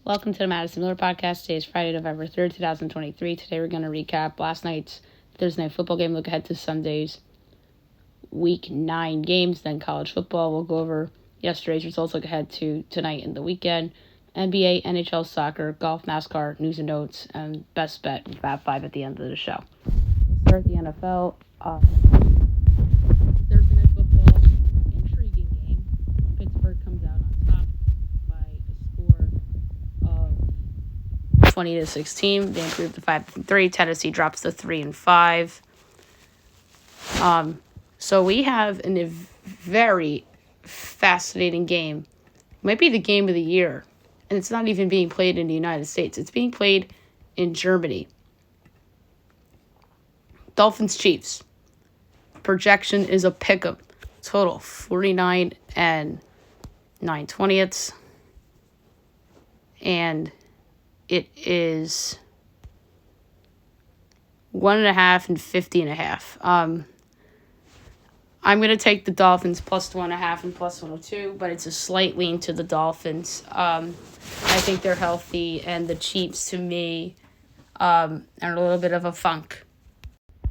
Welcome to the Madison Miller Podcast. Today is Friday, November 3rd, 2023. Today we're going to recap last night's Thursday Night Football game, look ahead to Sunday's Week 9 games, then college football. We'll go over yesterday's results, look ahead to tonight and the weekend, NBA, NHL, soccer, golf, NASCAR, news and notes, and best bet and Fab 5 at the end of the show. We'll start the NFL. Thursday Night Football, intriguing game. Pittsburgh comes out on top by a score of 20-16. They improved to 5-3. Tennessee drops to 3-5. So we have a very fascinating game. It might be the game of the year. And it's not even being played in the United States. It's being played in Germany. Dolphins Chiefs. Projection is a pick'em. Total 49 and 9/20. And it is 1.5 and 50.5. I'm going to take the Dolphins plus 1.5 and plus 102, but it's a slight lean to the Dolphins. I think they're healthy, and the Chiefs, to me, are a little bit of a funk.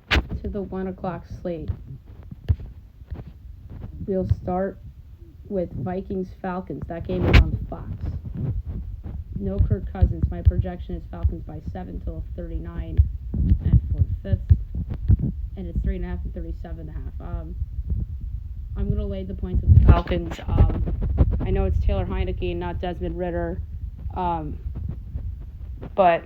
To the 1 o'clock slate. We'll start with Vikings-Falcons. That game is on Fox. No Kirk Cousins. My projection is Falcons by 7 till 39 and 4/5. And it's 3.5 and 37.5. I'm going to lay the points with the Falcons. I know it's Taylor Heineke and not Desmond Ridder. But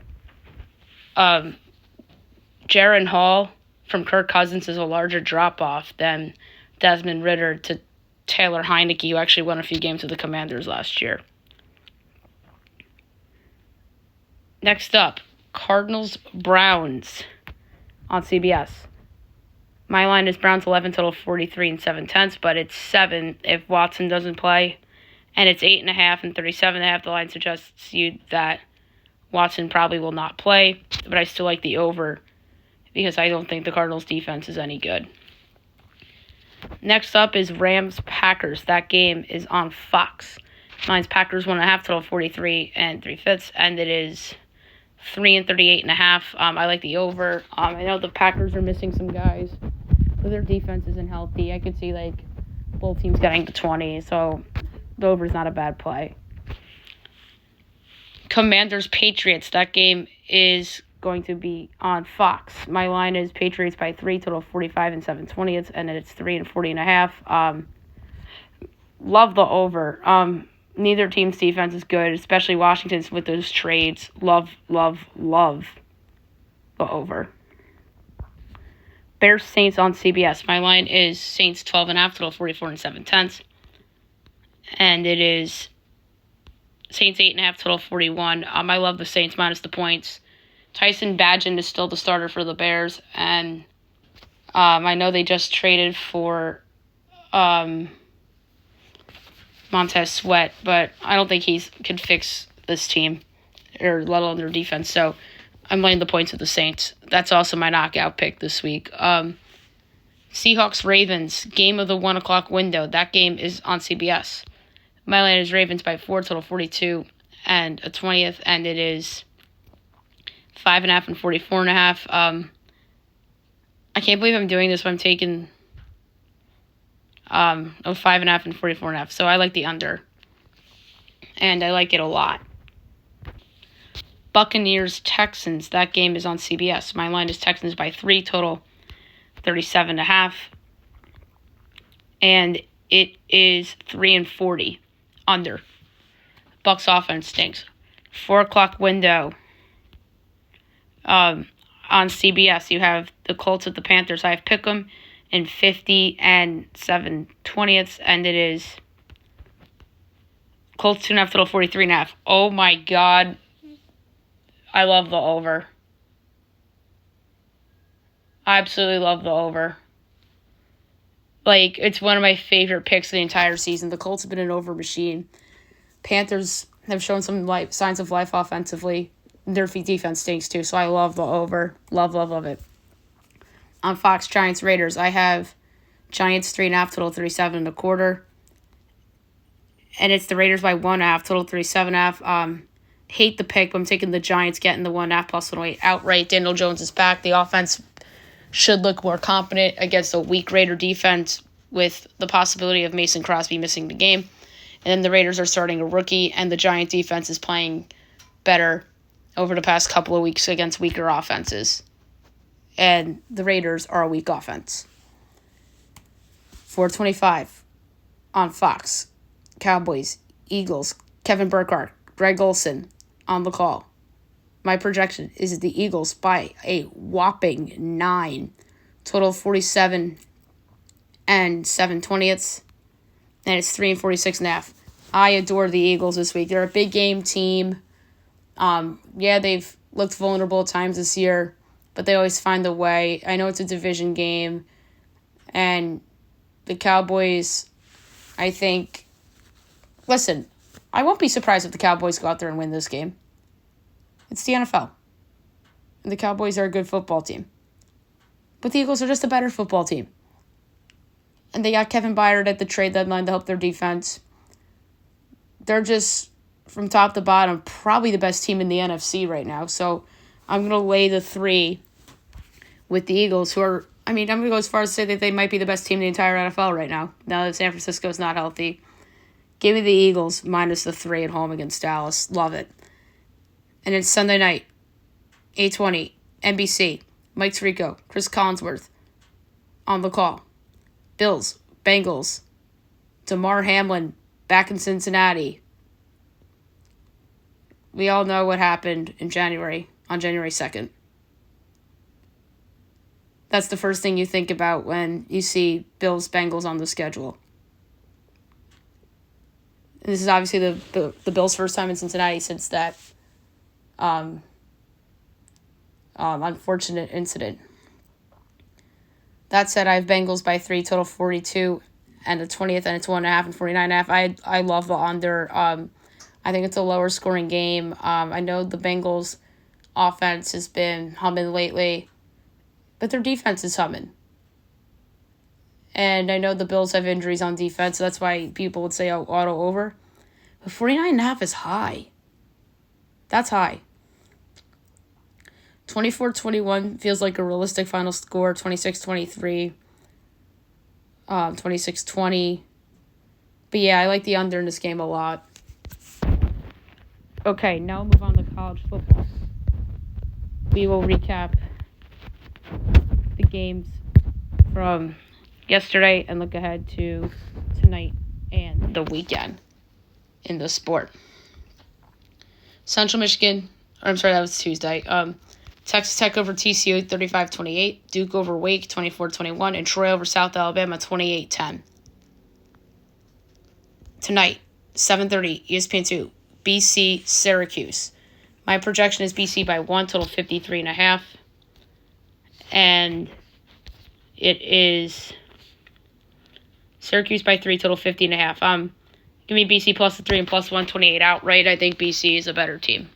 Jaron Hall from Kirk Cousins is a larger drop-off than Desmond Ridder to Taylor Heineke, who actually won a few games with the Commanders last year. Next up, Cardinals-Browns on CBS. My line is Browns 11 total 43 and 7/10, but it's 7 if Watson doesn't play. And it's 8.5 and 37.5. The line suggests you that Watson probably will not play, but I still like the over because I don't think the Cardinals defense is any good. Next up is Rams-Packers. That game is on Fox. Mine's Packers 1.5 total 43 and 3/5, and it is 3 and 38.5. I like the over. I know the Packers are missing some guys, but their defense isn't healthy. I could see both teams getting to 20, so the over is not a bad play. Commanders-Patriots. That game is going to be on Fox. My line is Patriots by 3 total 45 and 7/20, and it's 3 and 40.5. Love the over. Neither team's defense is good, especially Washington's with those trades. Love the over. Bears-Saints on CBS. My line is Saints 12.5 total 44 and 7/10, and it is Saints 8.5 total 41. I love the Saints minus the points. Tyson Bagent is still the starter for the Bears, and I know they just traded for Montez Sweat, but I don't think he could fix this team, or let alone their defense. So I'm laying the points with the Saints. That's also my knockout pick this week. Seahawks-Ravens, game of the 1 o'clock window. That game is on CBS. My line is Ravens by 4 total 42 and a 20th, and it is 5.5 and 44.5. I can't believe I'm doing this, but I'm taking 5.5 and 44.5. So I like the under, and I like it a lot. Buccaneers-Texans. That game is on CBS. My line is Texans by 3 total 37.5, and it is 3 and 40 under. Bucs offense stinks. 4 o'clock window. On CBS, you have the Colts at the Panthers. I have Pick'em in 50 and 7/20, and it is Colts 2.5 total 43.5. Oh my God. I love the over. I absolutely love the over. It's one of my favorite picks of the entire season. The Colts have been an over machine. Panthers have shown some signs of life offensively. Their defense stinks too, so I love the over. Love it. On Fox, Giants-Raiders, I have Giants 3.5 total 37.25. And it's the Raiders by 1.5 total 37.5. hate the pick, but I'm taking the Giants getting the 1.5 plus 108 outright. Daniel Jones is back. The offense should look more competent against a weak Raider defense with the possibility of Mason Crosby missing the game. And then the Raiders are starting a rookie, and the Giant defense is playing better over the past couple of weeks against weaker offenses. And the Raiders are a weak offense. 425 on Fox. Cowboys, Eagles, Kevin Burkhardt, Greg Olsen on the call. My projection is the Eagles by a whopping 9. Total 47 and 7/20. And it's 3 and 46.5. I adore the Eagles this week. They're a big game team. They've looked vulnerable at times this year, but they always find a way. I know it's a division game. And the Cowboys, I think... Listen, I won't be surprised if the Cowboys go out there and win this game. It's the NFL. And the Cowboys are a good football team. But the Eagles are just a better football team. And they got Kevin Byard at the trade deadline to help their defense. They're just, from top to bottom, probably the best team in the NFC right now. So I'm going to lay the 3 with the Eagles, who are, I'm going to go as far as to say that they might be the best team in the entire NFL right now that San Francisco's not healthy. Give me the Eagles minus the 3 at home against Dallas. Love it. And it's Sunday night, 8:20, NBC. Mike Tirico, Chris Collinsworth on the call. Bills, Bengals, Damar Hamlin back in Cincinnati. We all know what happened on January 2nd. That's the first thing you think about when you see Bills, Bengals on the schedule. And this is obviously the Bills' first time in Cincinnati since that unfortunate incident. That said, I have Bengals by 3, total 42, and the 20th, and it's 1.5 and 49.5. I love the under. I think it's a lower scoring game. I know the Bengals' offense has been humming lately, but their defense is humming. And I know the Bills have injuries on defense, so that's why people would say auto over. But 49.5 is high. That's high. 24-21 feels like a realistic final score. 26-23. 26-20. But yeah, I like the under in this game a lot. Okay, now we'll move on to college football. We will recap the games from yesterday and look ahead to tonight and the weekend in the sport. Central Michigan, that was Tuesday. Texas Tech over TCU 35-28, Duke over Wake 24-21, and Troy over South Alabama 28-10. Tonight, 7:30, ESPN2, BC Syracuse. My projection is BC by 1, total 53.5. And it is Syracuse by 3, total 50.5. Give me BC plus the 3 and plus 128 outright. I think BC is a better team.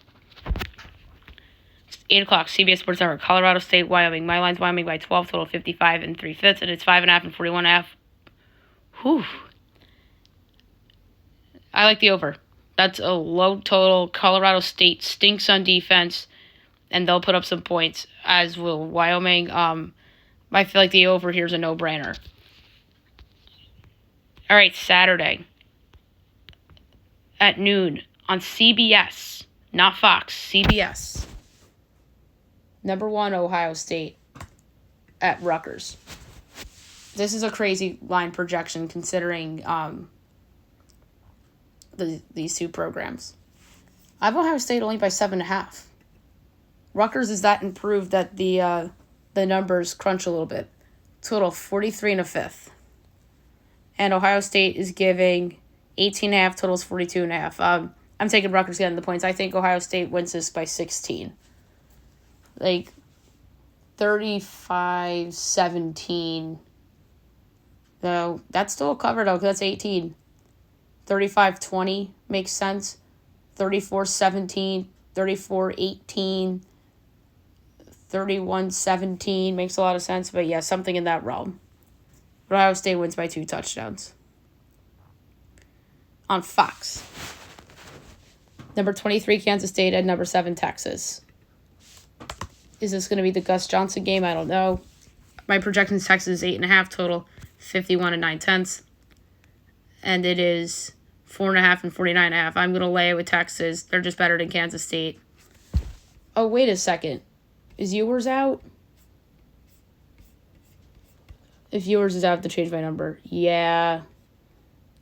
8 o'clock, CBS Sports Network, Colorado State, Wyoming. My line's Wyoming by 12, total 55 and 3/5, and it's 5.5 and 41.5. Whew. I like the over. That's a low total. Colorado State stinks on defense, and they'll put up some points, as will Wyoming. I feel like the over here is a no-brainer. All right, Saturday at noon on CBS, not Fox, CBS. Number 1, Ohio State at Rutgers. This is a crazy line projection considering these two programs. I have Ohio State only by 7.5. Rutgers is that improved that the numbers crunch a little bit. Total 43 and a 5th. And Ohio State is giving 18.5, totals 42.5. I'm taking Rutgers getting the points. I think Ohio State wins this by 16. 35-17. No, that's still a cover, though, because that's 18. 35-20 makes sense. 34-17, 34-18, 31-17 makes a lot of sense. But, yeah, something in that realm. Ohio State wins by 2 touchdowns. On Fox. Number 23, Kansas State, and number 7, Texas. Is this going to be the Gus Johnson game? I don't know. My projection is Texas is 8.5 total, 51 and 9/10. And it is 4.5 and 49.5. I'm going to lay it with Texas. They're just better than Kansas State. Oh, wait a second. Is Ewers out? If Ewers is out, I have to change my number. Yeah.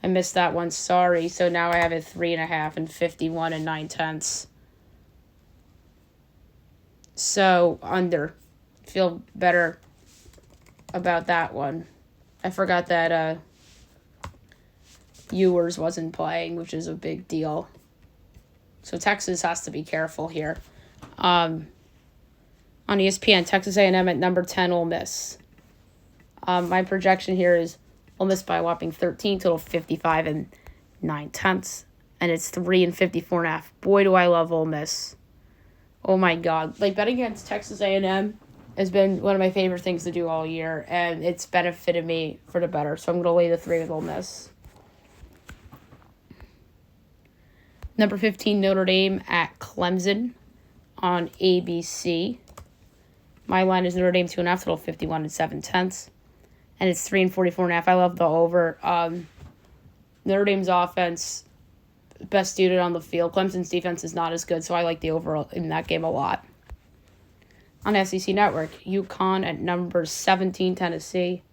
I missed that one. Sorry. So now I have it 3.5 and 51 and 9/10. So under. Feel better about that one. I forgot that Ewers wasn't playing, which is a big deal. So Texas has to be careful here. On ESPN, Texas A&M at number 10, Ole Miss. My projection here is Ole Miss by a whopping 13, total 55 and 9/10. And it's 3 and 54.5. Boy, do I love Ole Miss. Oh, my God. Like, betting against Texas A&M has been one of my favorite things to do all year, and it's benefited me for the better. So I'm going to lay the 3 with Ole Miss. Number 15, Notre Dame at Clemson on ABC. My line is Notre Dame 2.5, total 51 and 7/10. And it's 3 and 44.5. I love the over. Notre Dame's offense, best unit on the field. Clemson's defense is not as good, so I like the over in that game a lot. On SEC Network, UConn at number 17, Tennessee.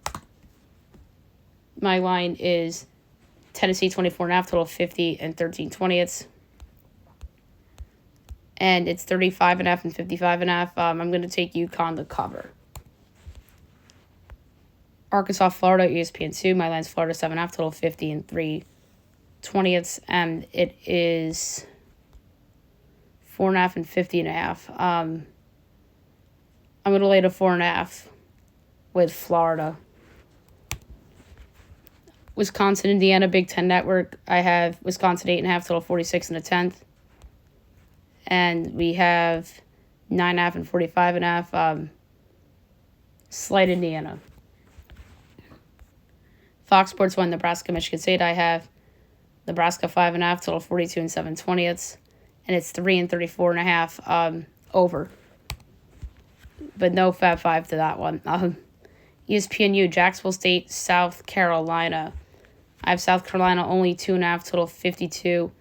My line is Tennessee 24.5, total 50 and 13/20. And it's 35.5 and 55.5. I'm going to take UConn to cover. Arkansas, Florida, ESPN2. My line's Florida 7.5, total 50 and 3/20. And it is 4.5 and 50.5. I'm going to lay to 4.5 with Florida. Wisconsin, Indiana, Big Ten Network. I have Wisconsin 8.5, total 46 and 1/10. And we have 9.5 and 45.5. Slight Indiana. Fox Sports 1, Nebraska, Michigan State. I have Nebraska 5.5, total 42 and 7/20. And it's 3 and 34.5 over. But no Fab 5 to that one. ESPNU, Jacksonville State, South Carolina. I have South Carolina only 2.5, total 52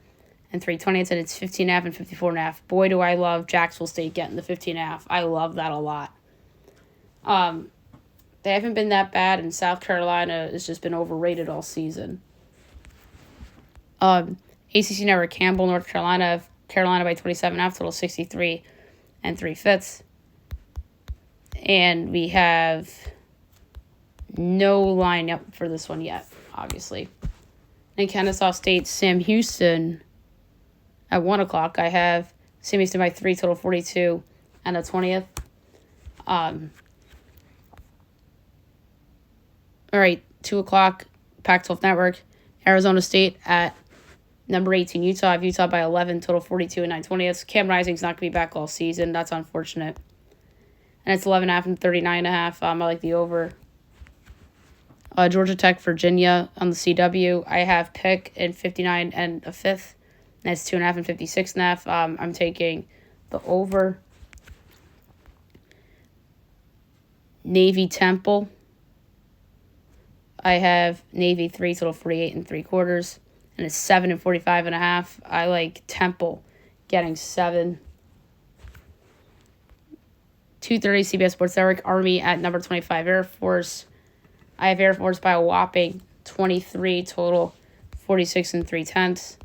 and 3/20, and it's 15.5 and 54.5. Boy, do I love Jacksonville State getting the 15.5. I love that a lot. They haven't been that bad, and South Carolina has just been overrated all season. ACC Network, Campbell, North Carolina. Carolina by 27.5, total 63 and 3/5. And we have no line up for this one yet, obviously. And Kennesaw State, Sam Houston at 1 o'clock. I have Sam Houston by 3, total 42 and a 20th. All right, 2 o'clock, Pac-12 Network. Arizona State at number 18, Utah. I have Utah by 11, total 42 and 9/20. Cam Rising's not going to be back all season. That's unfortunate. And it's 11.5 and 39.5. I like the over. Georgia Tech, Virginia on the CW. I have Pick in 59 and a 5th. And it's 2.5 and 56.5. I'm taking the over. Navy Temple. I have Navy 3, total 48 and 3/4. And it's 7 and 45.5. I like Temple getting 7. 2:30 CBS Sports Network. Army at number 25, Air Force. I have Air Force by a whopping 23, total 46 and 3/10.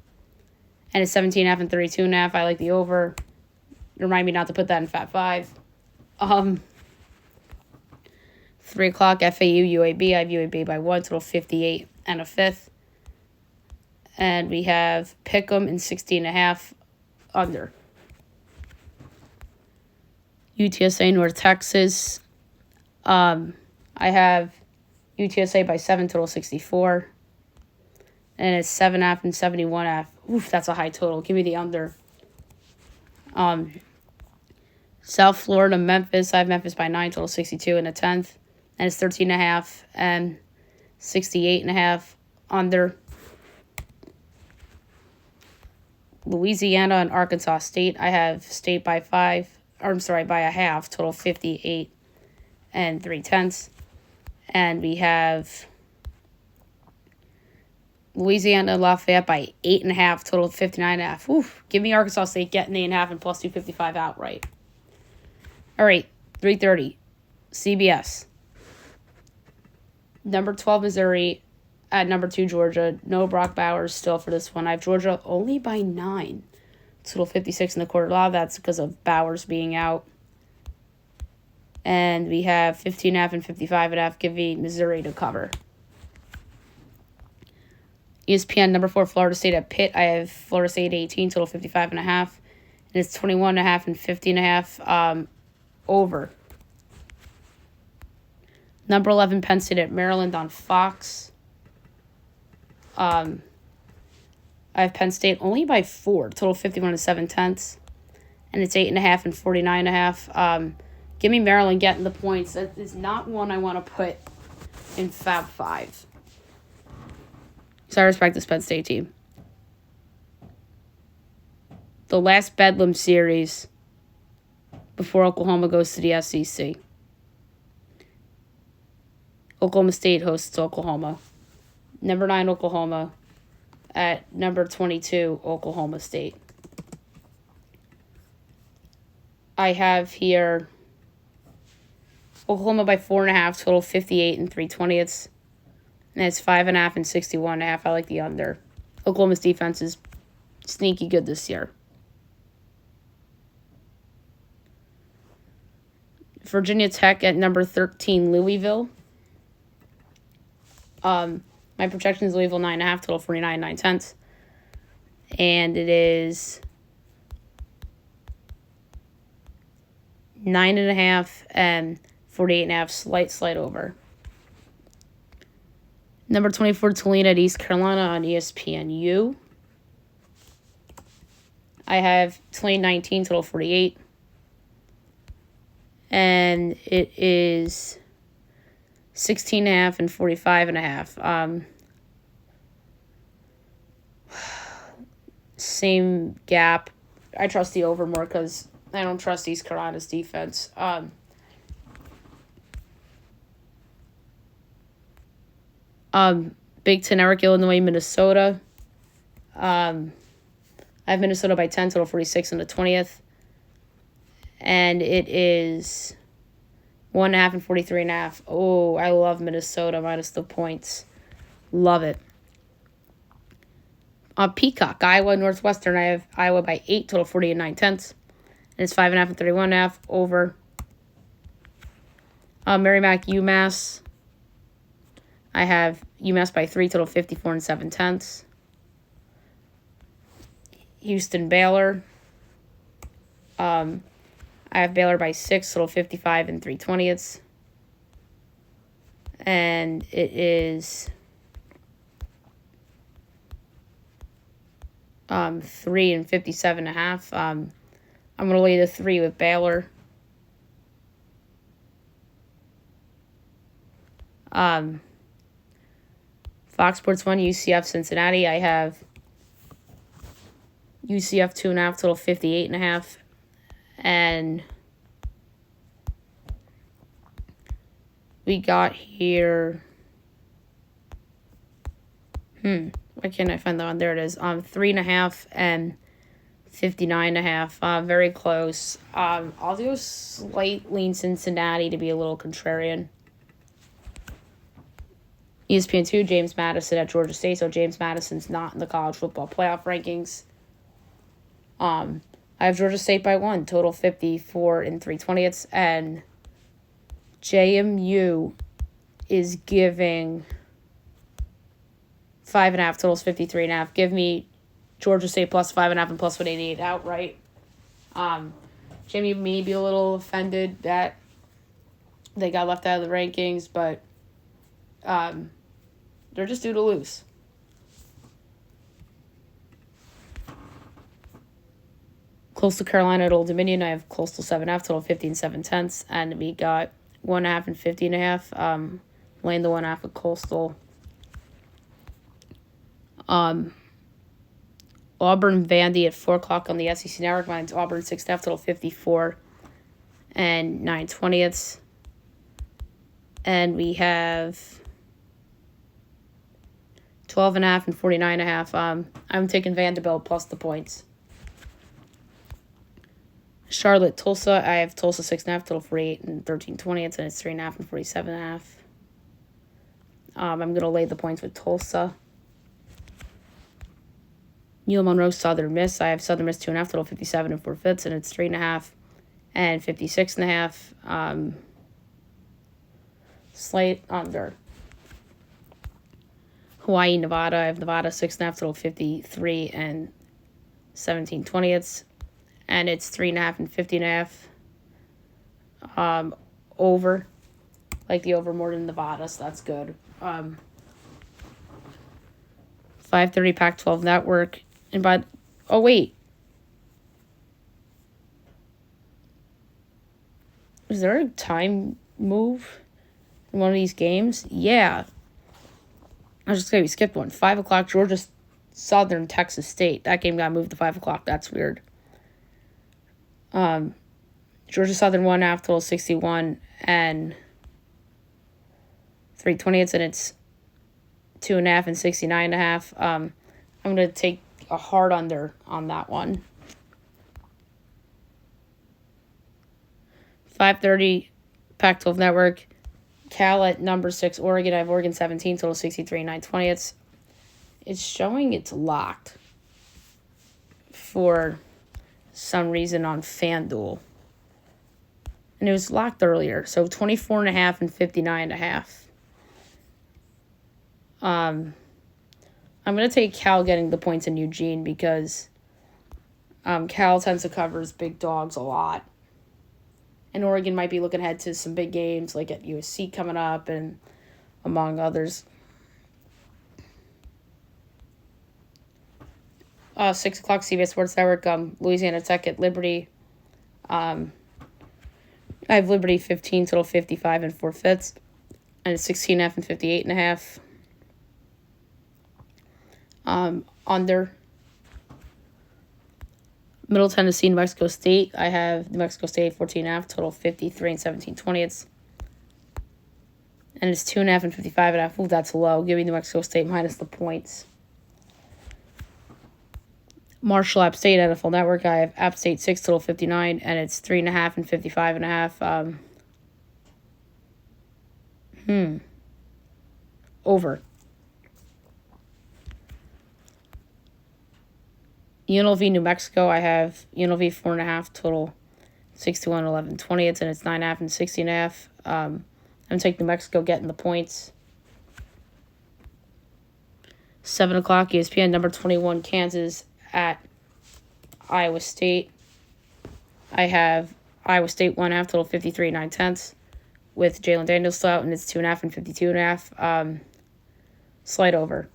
And it's 17.5 and 32.5. I like the over. Remind me not to put that in Fat 5. 3 o'clock, FAU, UAB. I have UAB by 1, total 58 and a 5th. And we have Pick'em in 16.5 under. UTSA, North Texas. I have UTSA by 7, total 64. And it's 7.5 and 71.5. Oof, that's a high total. Give me the under. South Florida, Memphis. I have Memphis by 9, total 62 and a 10th. And it's 13.5 and 68.5 under. Louisiana and Arkansas State. I have State by by a half, total 58 and 3/10. And we have Louisiana and Lafayette by 8.5, total 59.5. Oof, give me Arkansas State getting 8.5 and plus 255 outright. All right, 3:30, CBS. Number 12, Missouri at number 2, Georgia. No Brock Bowers still for this one. I have Georgia only by 9. Total 56 in the quarter. A lot of that's because of Bowers being out. And we have 15.5 and 55.5. Give me Missouri to cover. ESPN, number 4, Florida State at Pitt. I have Florida State 18, total 55.5. And it's 21.5 and 50.5 over. Number 11, Penn State at Maryland on Fox. I have Penn State only by 4, total 51 and 7/10. And it's 8.5 and 49.5. Give me Maryland getting the points. That is not one I want to put in Fab 5. So I respect this Penn State team. The last Bedlam series before Oklahoma goes to the SEC. Oklahoma State hosts Oklahoma. Number 9, Oklahoma. At number 22, Oklahoma State. I have here Oklahoma by 4.5, total 58 and 3/20. And it's 5.5 and 61.5. I like the under. Oklahoma's defense is sneaky good this year. Virginia Tech at number 13, Louisville. My projection is Louisville 9.5, total 49 and 9/10. And it is 9.5 and 48.5, slight over. Number 24, Toledo at East Carolina on ESPNU. I have Tulane 19, total 48. And it is 16.5 and 45.5. Same gap. I trust the over more because I don't trust East Carolina's defense. Big Ten, Eric, Illinois, Minnesota. I have Minnesota by 10, total 46 in the 20th. And it is 1.5 and 43.5. Oh, I love Minnesota minus the points. Love it. Peacock, Iowa, Northwestern. I have Iowa by 8, total 40 and 9/10. And it's 5.5 and 31.5 over. Merrimack, UMass. I have UMass by 3, total 54 and 7/10. Houston, Baylor. I have Baylor by 6, total 55 and 3/20. And it is 3 and 57.5. I'm going to lay the 3 with Baylor. Fox Sports 1, UCF, Cincinnati. I have UCF 2.5, total 58.5. And we got here. Why can't I find that one? There it is. 3.5 and 59.5. Very close. I'll go slightly in Cincinnati to be a little contrarian. ESPN 2, James Madison at Georgia State. So James Madison's not in the college football playoff rankings. I have Georgia State by 1, total 54 and 3/20. And JMU is giving 5.5, totals 53.5. Give me Georgia State plus 5.5 and plus 188 outright. JMU may be a little offended that they got left out of the rankings, but they're just due to lose. Coastal Carolina at Old Dominion. I have Coastal 7.5, total 50 and 7/10. And we got 1.5 and 50.5. Laying the 1.5 with Coastal. Auburn Vandy at 4 o'clock on the SEC Network. Mine's Auburn 6.5, total 54 and 9/20. And we have 12.5 and 49.5. I'm taking Vanderbilt plus the points. Charlotte, Tulsa. I have Tulsa 6.5, total 48 and 13/20, and it's 3.5 and 47.5. I'm gonna lay the points with Tulsa. Neil Monroe, Southern Miss. I have Southern Miss 2.5, total 57 and 4/5, and it's 3.5 and 56.5. Slight under. Hawaii, Nevada. I have Nevada 6.5, total 53 and 17/20, and it's 3.5 and 50.5. Over. Like the over more than Nevada, so that's good. 5:30 Pac-12 Network. And wait. Is there a time move in one of these games? Yeah. I was just going to skip one. 5 o'clock, Georgia Southern, Texas State. That game got moved to 5 o'clock. That's weird. Georgia Southern 1.5, total 61 and 3/20, and it's 2.5 and 69.5. I'm going to take a hard under on that one. 5:30 Pac-12 Network. Cal at number 6, Oregon. I have Oregon 17, total 63 and 9/20. It's showing it's locked for some reason on FanDuel. And it was locked earlier, so 24.5 and 59.5. I'm going to take Cal getting the points in Eugene because Cal tends to cover his big dogs a lot. And Oregon might be looking ahead to some big games like at USC coming up and among others. 6 o'clock CBS Sports Network, Louisiana Tech at Liberty. I have Liberty 15, total 55 and 4/5, and it's 16.5 and 58.5. Under. Middle Tennessee, New Mexico State. I have New Mexico State 14.5, total 53 and 17/20. And it's 2.5 and 55.5. Ooh, that's low. Give me New Mexico State minus the points. Marshall, App State, NFL Network. I have App State 6, total 59, and it's 3.5 and 55.5. Over. UNLV, New Mexico. I have UNLV 4.5, total 61, 11/20, and it's 9.5 and 60.5. I'm taking New Mexico getting the points. 7 o'clock ESPN, number 21, Kansas at Iowa State. I have Iowa State 1.5, total 53 9/10, with Jalen Daniels still out, and it's 2.5 and 52.5. Slight over.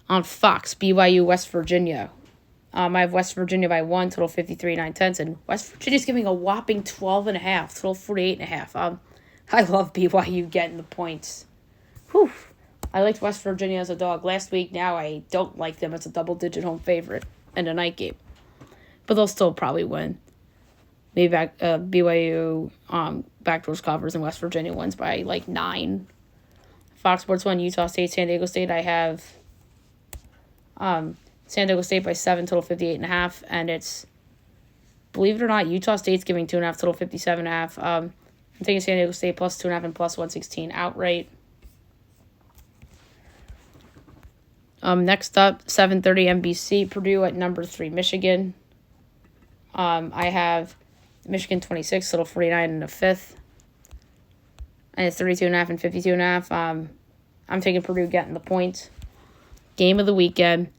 On Fox, BYU, West Virginia. I have West Virginia by 1, total 53 9/10, and West Virginia's giving a whopping 12.5, total 48.5. I love BYU getting the points. Whew. I liked West Virginia as a dog last week. Now I don't like them as a double-digit home favorite in a night game. But they'll still probably win. Maybe BYU backdoors covers and West Virginia wins by like 9. Fox Sports 1, Utah State, San Diego State. I have San Diego State by 7, total 58.5, and it's, believe it or not, Utah State's giving 2.5, total 57.5. I'm taking San Diego State plus 2.5 and plus 116 outright. Next up, 7:30 NBC, Purdue at number 3, Michigan. I have Michigan 26, total 49 and a 5th, and it's 32.5 and 52.5. I'm taking Purdue getting the points. Game of the weekend.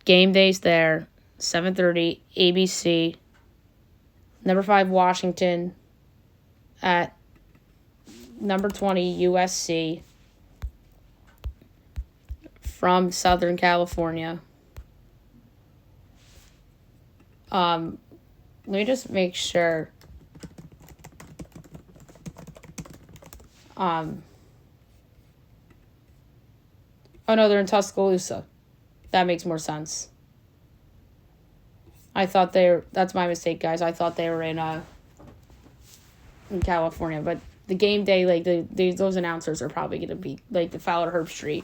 Game day's there. 7:30 ABC. Number 5 Washington at number 20 USC from Southern California. Let me just make sure. Oh no, they're in Tuscaloosa. That makes more sense. I thought that's my mistake, guys. I thought they were in California, but the game day, like those announcers are probably going to be like the Fowler Herb Street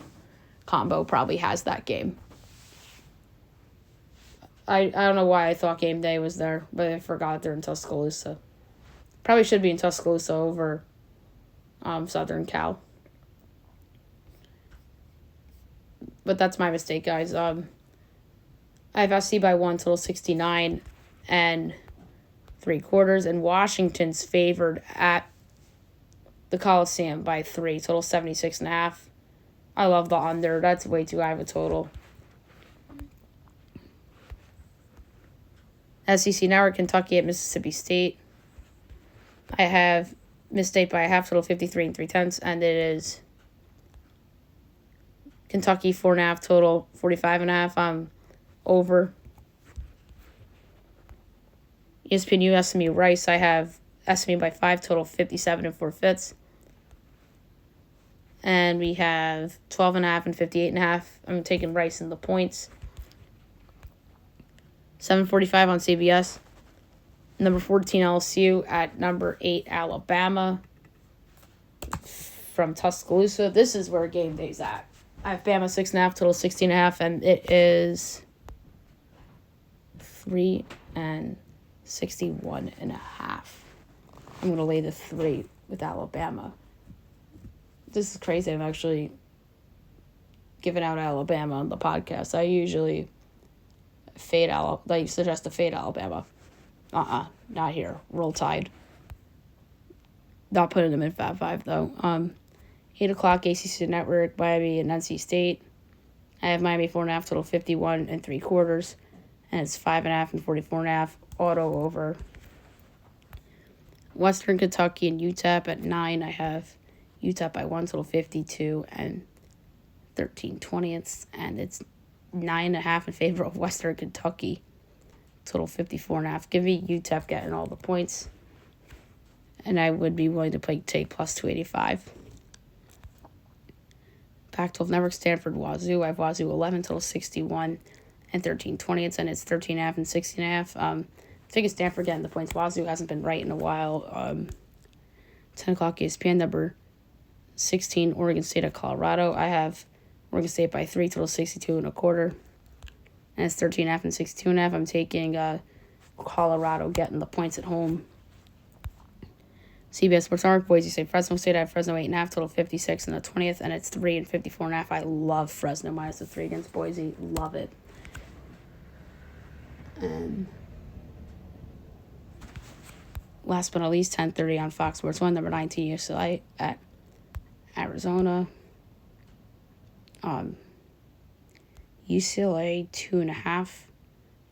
combo probably has that game. I don't know why I thought game day was there, but I forgot they're in Tuscaloosa. Probably should be in Tuscaloosa over Southern Cal. But that's my mistake, guys. I have SC by 1, total 69 and 3/4, and Washington's favored at the Coliseum by 3, total 76.5. I love the under. That's way too high of a total. SEC Network, Kentucky at Mississippi State. I have Miss State by a half, total 53 and 3/10, and it is Kentucky 4.5, total 45.5. Over. ESPNU SMU Rice. I have SMU by 5, total 57 and 4/5. And we have 12.5 and 58.5. I'm taking Rice in the points. 7:45 on CBS. Number 14 LSU at number 8 Alabama from Tuscaloosa. This is where game day's at. I have Bama 6.5, total 16.5, and it is 3 and 61.5. I'm gonna lay the 3 with Alabama. This is crazy. I'm actually giving out Alabama on the podcast. I usually suggest to fade Alabama. Not here. Roll Tide. Not putting them in Fab 5, though. 8 o'clock, ACC Network, Miami and NC State. I have Miami 4.5, total 51 and 3/4, and it's 5.5 and 44.5. Auto over. Western Kentucky and UTEP at 9. I have UTEP by 1, total 52 and 13/20, and it's 9.5 in favor of Western Kentucky, total 54.5. Give me UTEP getting all the points, and I would be willing to take plus 285. Pac-12 Network, Stanford, Wazoo. I have Wazoo 11, total 61 and 13/20, and it's 13.5 and 16.5. I think it's Stanford getting the points. Wazoo hasn't been right in a while. 10 o'clock ESPN, number 16, Oregon State at Colorado. I have Oregon State by 3, total 62.25, and it's 13.5 and 62.5. I'm taking Colorado getting the points at home. CBS Sports Network, Boise State, Fresno State. I have Fresno 8.5, total 56 and the 20th, and it's 3 and 54.5. I love Fresno minus the 3 against Boise. Love it. And last but not least, 10:30 on Fox Sports 1, number 19 UCLA at Arizona. UCLA 2.5,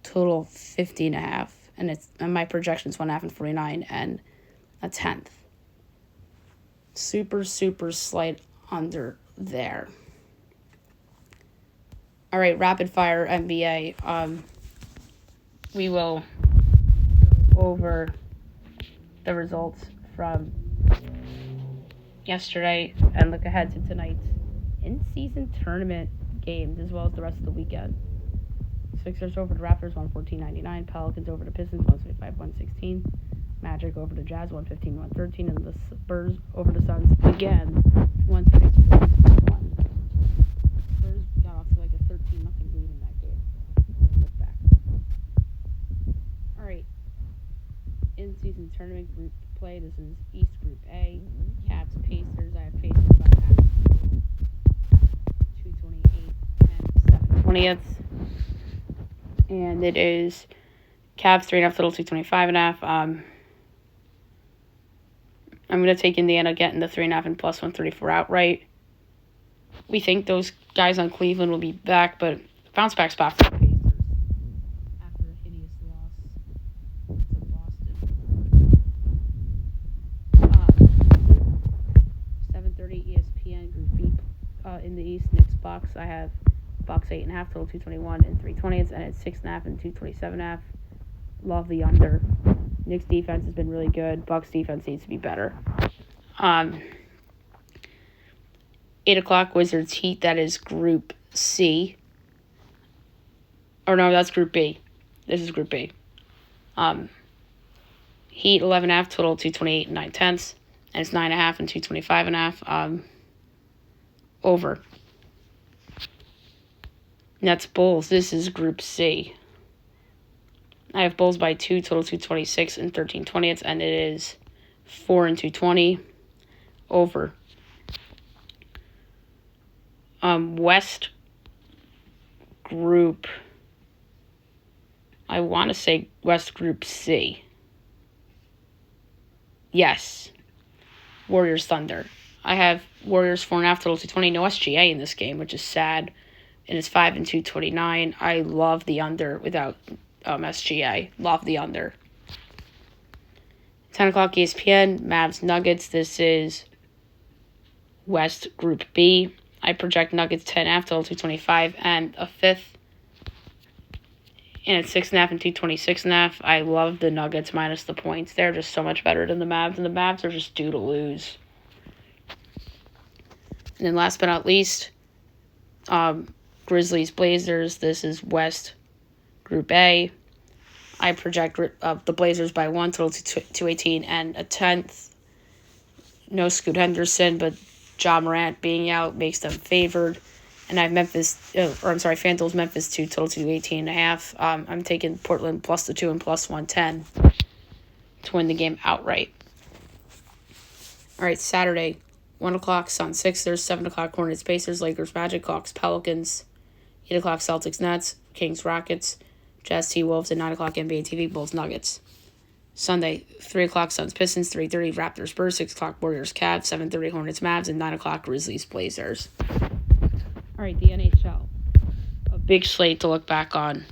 total 50.5, and my projection's 1.5 and 49 and a 10th. Super slight under there. All right, rapid fire NBA. We will go over the results from yesterday and look ahead to tonight's in-season tournament games as well as the rest of the weekend. Sixers over the Raptors, 114-99. Pelicans over the Pistons, 175-116. Magic over the Jazz, 115-113. And the Spurs over the Suns again, 132-1. Spurs got off to like a 13-0 lead in that game. Look back. All right. In-season tournament group play. This is East Group A. Cavs, Pacers. I have Pacers by half. 228 and 7/20. And it is Cavs 3.5, total 225.5. I'm going to take Indiana getting the 3.5 and plus 134 outright. We think those guys on Cleveland will be back, but bounce back spot for the Pacers after a hideous loss to Boston. 7:30 ESPN Group B in the East. Knicks Bucks. I have Bucks 8.5, total 221 and 3/20, and it's 6.5 and 227.5. Love the under. Knicks defense has been really good. Bucks defense needs to be better. 8 o'clock Wizards Heat. That is Group C. Or no, that's Group B. This is Group B. Heat 11.5, total 228 and 9/10. And it's 9.5 and 225.5. Over. Nets Bulls. This is Group C. I have Bulls by 2, total 226 and 13/20, and it is 4 and 220. Over. West Group. I want to say West Group C. Yes. Warriors Thunder. I have Warriors 4.5, total 220. No SGA in this game, which is sad. And it's 5 and 229. I love the under without SGA. Love the under. 10 o'clock ESPN. Mavs Nuggets. This is West Group B. I project Nuggets 10.5, total 225 and a fifth. And it's 6.5 and 226.5. I love the Nuggets minus the points. They're just so much better than the Mavs, and the Mavs are just due to lose. And then last but not least, Grizzlies Blazers. This is West Group A. I project the Blazers by 1, total 218 and a tenth. No Scoot Henderson, but Ja Morant being out makes them favored. And I have FanDuel's Memphis 2, total 218.5. I'm taking Portland plus the 2 and plus 110 to win the game outright. All right, Saturday, 1 o'clock, Suns Sixers, 7 o'clock, Hornets Pacers, Lakers Magic, Hawks Pelicans, 8 o'clock, Celtics Nets, Kings Rockets, Jazz T-Wolves, and 9 o'clock, NBA TV, Bulls Nuggets. Sunday, 3 o'clock, Suns Pistons, 3:30, Raptors Spurs, 6 o'clock, Warriors Cavs, 7:30, Hornets Mavs, and 9 o'clock, Grizzlies Blazers. All right, the NHL. A big slate to look back on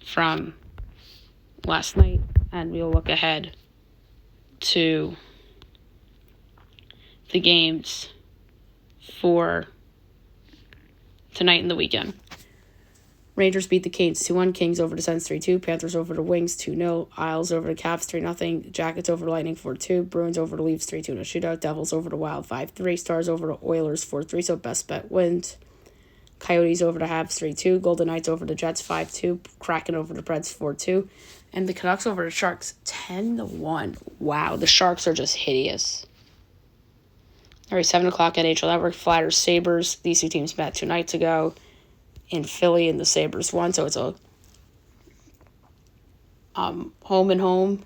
from last night, and we'll look ahead to the games for tonight and the weekend. Rangers beat the Canes 2-1. Kings over the Sens 3-2. Panthers over the Wings 2-0. Isles over the Caps 3-0. Jackets over the Lightning 4-2. Bruins over the Leafs 3-2 in a shootout. Devils over the Wild 5-3. Stars over the Oilers 4-3. So best bet wins. Coyotes over the Habs 3-2. Golden Knights over the Jets 5-2. Kraken over the Preds 4-2. And the Canucks over the Sharks 10-1. Wow, the Sharks are just hideous. All right, 7 o'clock NHL Network. Flyers Sabres. These two teams met 2 nights ago in Philly, and the Sabres won, so it's a home and home.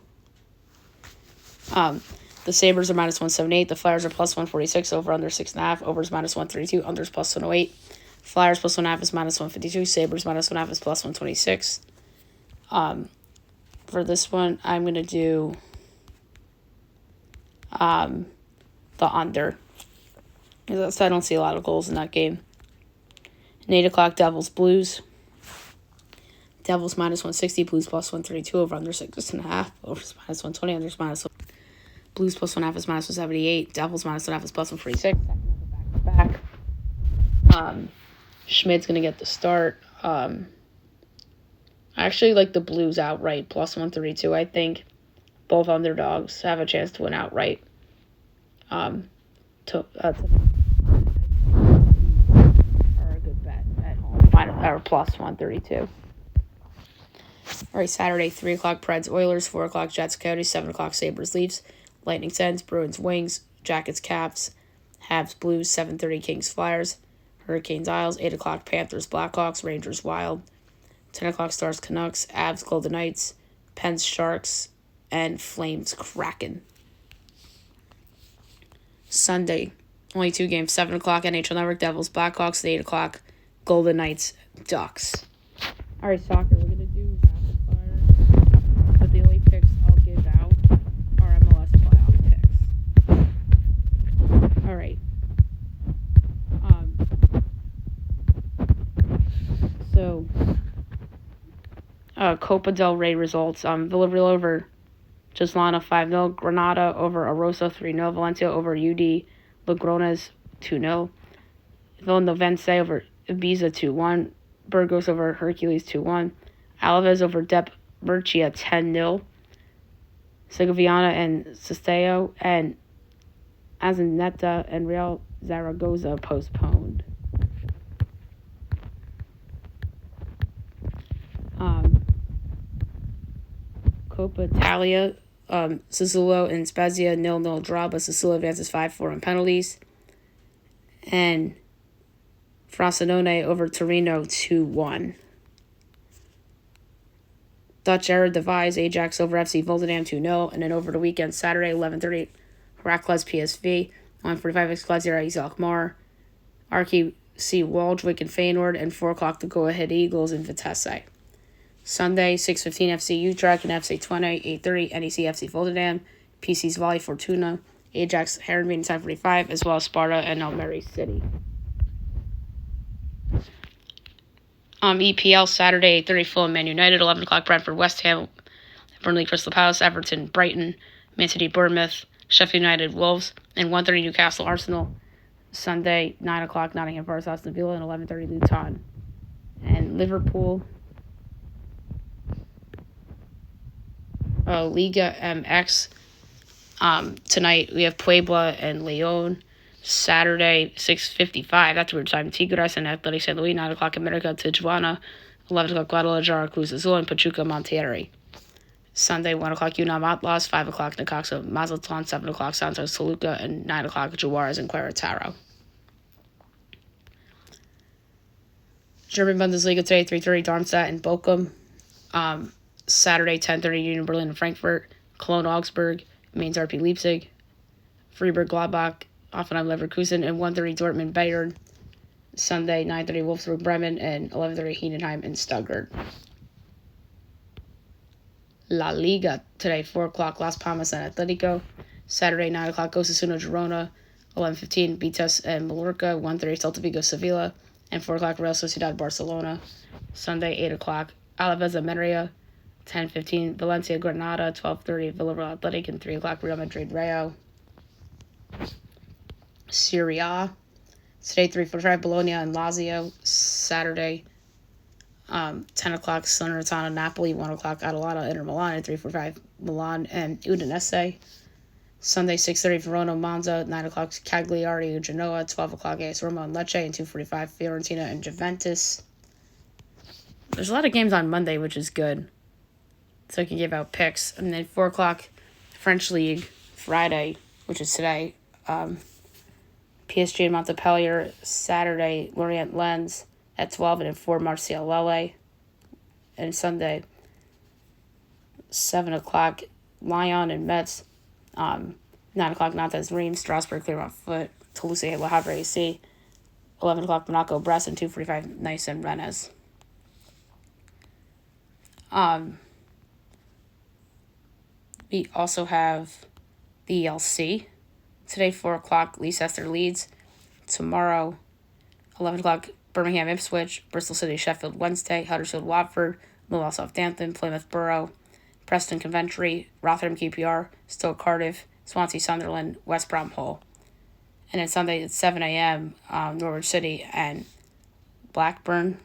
The Sabres are minus 178. The Flyers are plus 146. Over under 6.5. Overs minus 132. Unders plus 108. Flyers plus 1.5 is minus 152. Sabres minus 1.5 is plus 126. For this one, I'm gonna do the under. So I don't see a lot of goals in that game. 8 o'clock, Devils Blues. Devils minus 160, Blues plus 132, over under 6.5. Overs minus 120, unders minus 1. Blues plus 1.5 is minus 178. Devils minus 1.5 is plus 146. Back. Schmidt's going to get the start. I actually like the Blues outright, plus 132. I think both underdogs have a chance to win outright. Or plus 132. All right, Saturday, 3 o'clock, Preds, Oilers, 4 o'clock, Jets, Coyotes, 7 o'clock, Sabres, Leafs, Lightning, Sens, Bruins, Wings, Jackets, Caps, Habs, Blues, 7:30, Kings, Flyers, Hurricanes, Isles, 8 o'clock, Panthers, Blackhawks, Rangers, Wild, 10 o'clock, Stars, Canucks, Avs, Golden Knights, Pens, Sharks, and Flames, Kraken. Sunday, only 2 games, 7 o'clock, NHL Network, Devils, Blackhawks, 8 o'clock, Golden Knights, Ducks. All right, soccer. We're going to do rapid fire, but the only picks I'll give out are MLS playoff picks. All right. Copa del Rey results. Villarreal over Gislana 5-0. Granada over Arosa 3-0. Valencia over UD Logroñez 2-0. Villanovense over Ibiza 2-1. Burgos over Hercules 2-1. Alaves over Dep Murcia 10-0. Segoviana and Sestao and Azeneta and Real Zaragoza postponed. Coppa Italia, Sassuolo and Spezia 0-0 draw, but Sassuolo advances 5-4 in penalties. And Frosinone over Torino 2-1. Dutch Eredivisie, Ajax over FC Volendam 2-0. And then over the weekend, Saturday, 11:30, Heracles PSV, 1:45 Excelsior Ajax Alkmaar, RKC Waldwijk and Feyenoord, and 4 o'clock the go-ahead Eagles and Vitesse. Sunday, 6:15 FC Utrecht and FC Twente, 8:30 NEC FC Volendam, PC's Volley Fortuna, Ajax Herenveen 10:45, as well as Sparta and Almere City. EPL Saturday, 8:30 Fulham Man United, 11 o'clock Brentford West Ham, Burnley Crystal Palace, Everton Brighton, Man City Bournemouth, Sheffield United Wolves, and 1:30 Newcastle Arsenal. Sunday, 9 o'clock Nottingham Forest Aston Villa, and 11:30 Luton. And Liverpool, Liga MX. Tonight we have Puebla and León. Saturday, 6:55. That's weird time. Tigres and Athletic San Luis, 9 o'clock America Tijuana, 11 o'clock Guadalajara Cruz Azul, and Pachuca Monterrey. Sunday, 1 o'clock UNAM Atlas, 5 o'clock Necaxa Mazatlan, 7 o'clock Santos Toluca, and 9 o'clock Juarez and Querétaro. German Bundesliga today, 3:30 Darmstadt and Bochum. Saturday, 10:30 Union Berlin and Frankfurt, Cologne Augsburg, Mainz RB Leipzig, Freiburg Gladbach, Hoffenheim Leverkusen, and 1:30 Dortmund Bayern. Sunday, 9:30 Wolfsburg Bremen, and 11:30 Heidenheim and Stuttgart. La Liga today, 4 o'clock Las Palmas and Atletico. Saturday, 9 o'clock Osasuna Girona, 11:15 Betis and Mallorca, 1:30 Celta Vigo Sevilla, and 4 o'clock Real Sociedad Barcelona. Sunday, 8 o'clock Alaves Almeria, 10:15 Valencia Granada, 12:30 Villarreal Athletic, and 3 o'clock Real Madrid Rayo. Serie A today, 3:45 Bologna and Lazio. Saturday, 10 o'clock Salernitana Napoli, 1 o'clock Atalanta Inter Milan, and 3:45 Milan and Udinese. Sunday, 6:30 Verona Monza, 9 o'clock Cagliari Genoa, 12 o'clock AS Roma and Lecce, and 2:45 Fiorentina and Juventus. There's a lot of games on Monday, which is good, so I can give out picks. And then 4 o'clock French League Friday, which is today. PSG and Montpellier. Saturday, Lorient Lens at 12, and then 4 Marseille Lille. And Sunday, 7 o'clock Lyon and Metz. 9 o'clock Nantes Reims, Strasbourg Clermont Foot, Toulouse Le Havre AC. 11 o'clock Monaco Brest, and 2:45 Nice and Rennes. We also have the ELC. Today, 4 o'clock, Leicester Leeds. Tomorrow, 11 o'clock, Birmingham Ipswich, Bristol City Sheffield Wednesday, Huddersfield Watford, Millwall Southampton, Plymouth Borough, Preston Coventry, Rotherham QPR, Stoke Cardiff, Swansea Sunderland, West Brom Hull. And then Sunday at 7 a.m., Norwich City and Blackburn.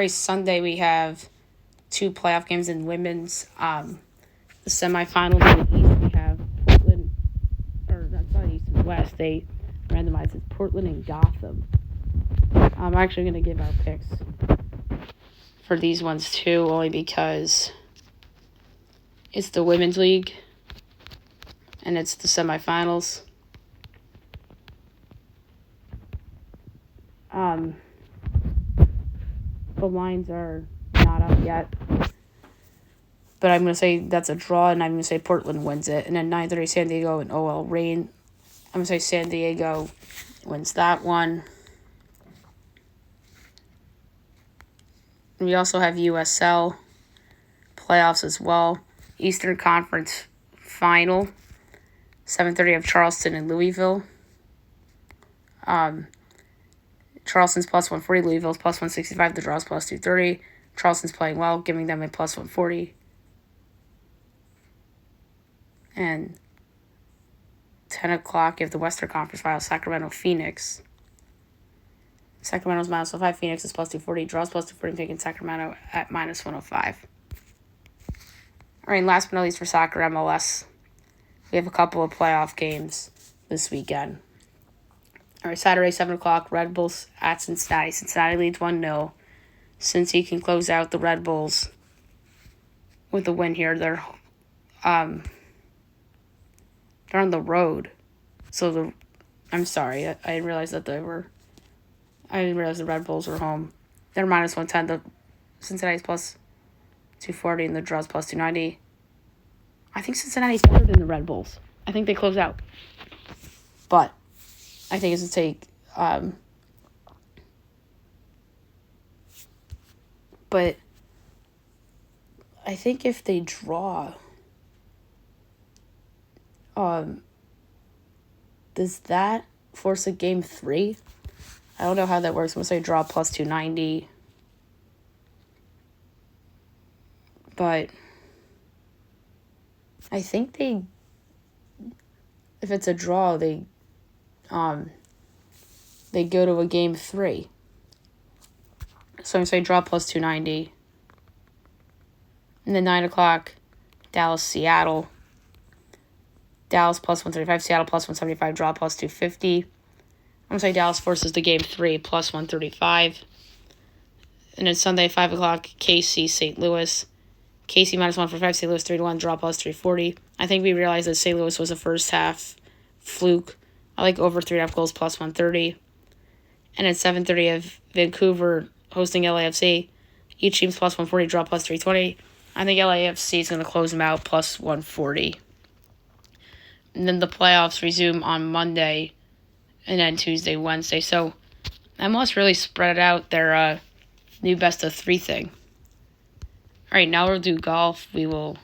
Sunday we have 2 playoff games in women's. The semifinals in the East, we have Portland, or that's not East and West. They randomized it. Portland and Gotham. I'm actually going to give out picks for these ones too, only because it's the women's league and it's the semifinals. The lines are not up yet, but I'm going to say that's a draw, and I'm going to say Portland wins it. And then 9:30 San Diego and OL Reign. I'm going to say San Diego wins that one. We also have USL playoffs as well. Eastern Conference Final, 7:30 of Charleston and Louisville. Charleston's plus 140, Louisville's plus 165, the draw's plus 230. Charleston's playing well, giving them a plus 140. And 10 o'clock, you have the Western Conference Final, Sacramento Phoenix. Sacramento's minus 105, Phoenix is plus 240, draws plus 240, taking Sacramento at minus 105. All right, and last but not least for soccer MLS, we have a couple of playoff games this weekend. All right, Saturday, 7 o'clock, Red Bulls at Cincinnati. Cincinnati leads 1-0. Cincy can close out the Red Bulls with a win here. They're on the road. So I'm sorry, I didn't realize that I didn't realize the Red Bulls were home. They're minus 110. The Cincinnati's plus 240 and the Draw's plus 290. I think Cincinnati's better than the Red Bulls. I think they close out. But I think it's a take. But I think if they draw, does that force a game 3? I don't know how that works. I'm going to say draw plus 290. But I think if it's a draw, they go to a game 3. So I'm going to say draw plus 290. And then 9 o'clock, Dallas, Seattle. Dallas plus 135, Seattle plus 175, draw plus 250. I'm going to say Dallas forces the game 3 plus 135. And then Sunday, 5 o'clock, KC, St. Louis. KC minus 145, St. Louis 3-1, draw plus 340. I think we realized that St. Louis was a first half fluke. I like over 3.5 goals plus 130. And at 7:30 of Vancouver hosting LAFC. Each team's plus 140, draw plus 320. I think LAFC is going to close them out plus 140. And then the playoffs resume on Monday and then Tuesday, Wednesday. So MLS really spread out their new best of 3 thing. All right, now we'll do golf. We will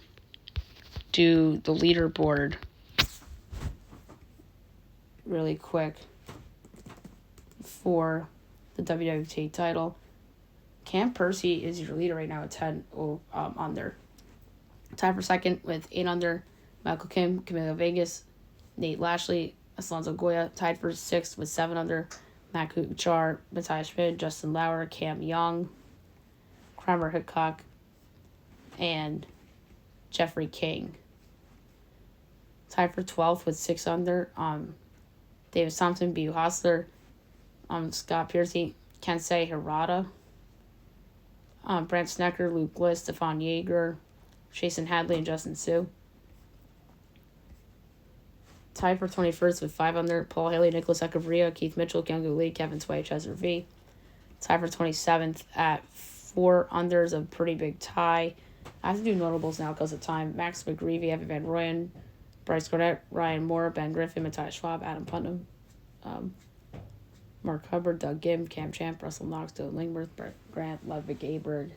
do the leaderboard really quick for the WWT title. Cam Percy is your leader right now at 10 under. Tied for second with 8 under. Michael Kim, Camilo Vegas, Nate Lashley, Alonso Goya. Tied for 6th with 7 under. Matt Kuchar, Matthias Schmid, Justin Lauer, Cam Young, Kramer Hickok, and Jeffrey King. Tied for 12th with 6 under. Davis Thompson, B.U. Hostler, Scott Piercy, Kensei Hirata, Brant Snecker, Luke Bliss, Stefan Yeager, Jason Hadley, and Justin Sue. Tied for 21st with 5 under, Paul Haley, Nicholas Echeverria, Keith Mitchell, Kyung Lee, Kevin Sway, Chester V. Tied for 27th at 4 under is a pretty big tie. I have to do notables now because of time. Max McGreevy, Evan Van Rooyen, Bryce Gordett, Ryan Moore, Ben Griffin, Matthias Schwab, Adam Putnam, Mark Hubbard, Doug Gim, Cam Champ, Russell Knox, Dylan Lingworth, Brett Grant, Ludwig Aberg.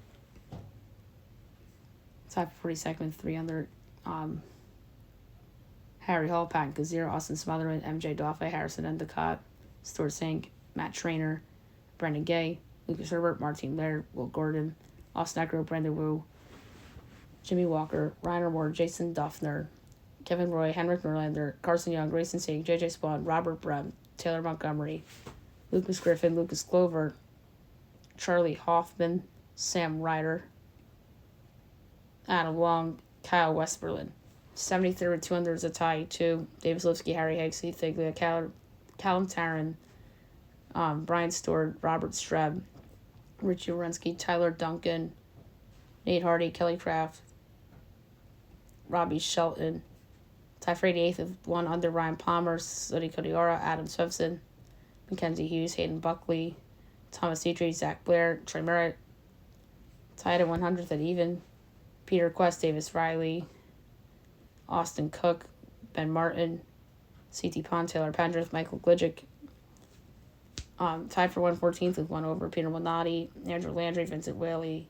Tied for 42nd, 3 under. Harry Hall, Pat Kazir, Austin Smotherman, MJ Daffy, Harrison Endicott, Stuart Sink, Matt Trainer, Brendan Gay, Lucas Herbert, Martin Laird, Will Gordon, Austin Eckler, Brendan Wu, Jimmy Walker, Reiner Moore, Jason Duffner, Kevin Roy, Henrik Norlander, Carson Young, Grayson Singh, JJ Spawn, Robert Brem, Taylor Montgomery, Lucas Griffin, Lucas Glover, Charlie Hoffman, Sam Ryder, Adam Long, Kyle Westberlin. 73rd with 2 under is a tie, 2. Davis Lipsky, Harry Higgs, Heath Thiglia, Callum Tarrant, Brian Stewart, Robert Streb, Richie Orensky, Tyler Duncan, Nate Hardy, Kelly Craft, Robbie Shelton. Tie for 88th with 1 under, Ryan Palmer, Sodi Kodiora, Adam Swepson, Mackenzie Hughes, Hayden Buckley, Thomas Dietrich, Zach Blair, Trey Merritt. Tied at 100th at even, Peter Quest, Davis Riley, Austin Cook, Ben Martin, C.T. Pond, Taylor Pendrith, Michael Glidgick. Tied for 114th with 1 over, Peter Malnati, Andrew Landry, Vincent Whaley,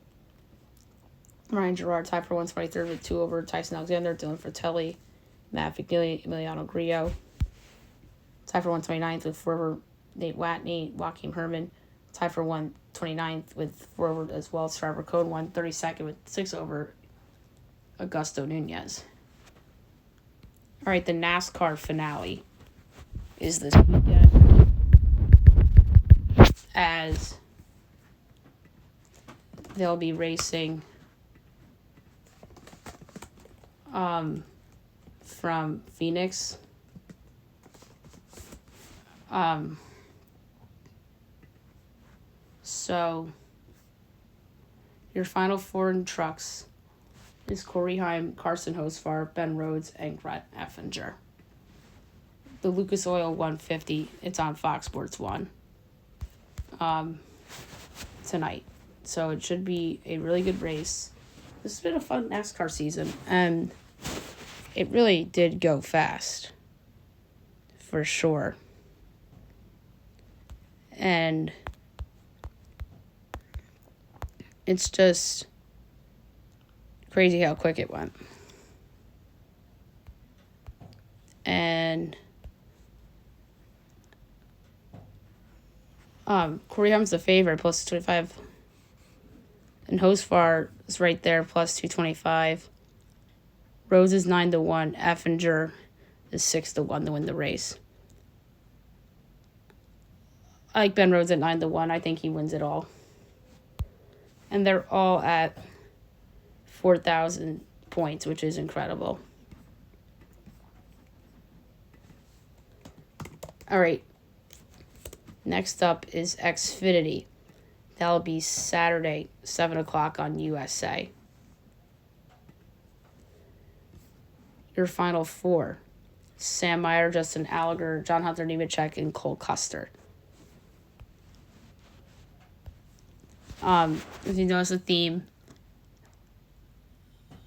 Ryan Gerard. Tied for 123rd with 2 over, Tyson Alexander, Dylan Fratelli, Matt Vigili, Emiliano Grillo. Tied for 129th with 4 over, Nate Watney, Joaquin Herman. Tied for 129th with 4 over as well, Trevor Code. 132nd with 6 over, Augusto Nunez. All right, the NASCAR finale is this weekend, as they'll be racing from Phoenix So, your final four in trucks is Corey Heim, Carson Hosfar, Ben Rhodes, and Brett Effinger. The Lucas Oil 150, it's on Fox Sports 1 tonight. So it should be a really good race. This has been a fun NASCAR season, and it really did go fast, for sure. And it's just crazy how quick it went. And Corey Haim's the favorite, plus 25. And Hosfar is right there, plus 225. Rose is 9-1. Effinger is 6-1 to win the race. I like Ben Rhodes at 9-1. I think he wins it all. And they're all at 4,000 points, which is incredible. All right. Next up is Xfinity. That'll be Saturday, 7 o'clock on USA. Your final four: Sam Mayer, Justin Allgaier, John Hunter Nemechek, and Cole Custer. If you notice a theme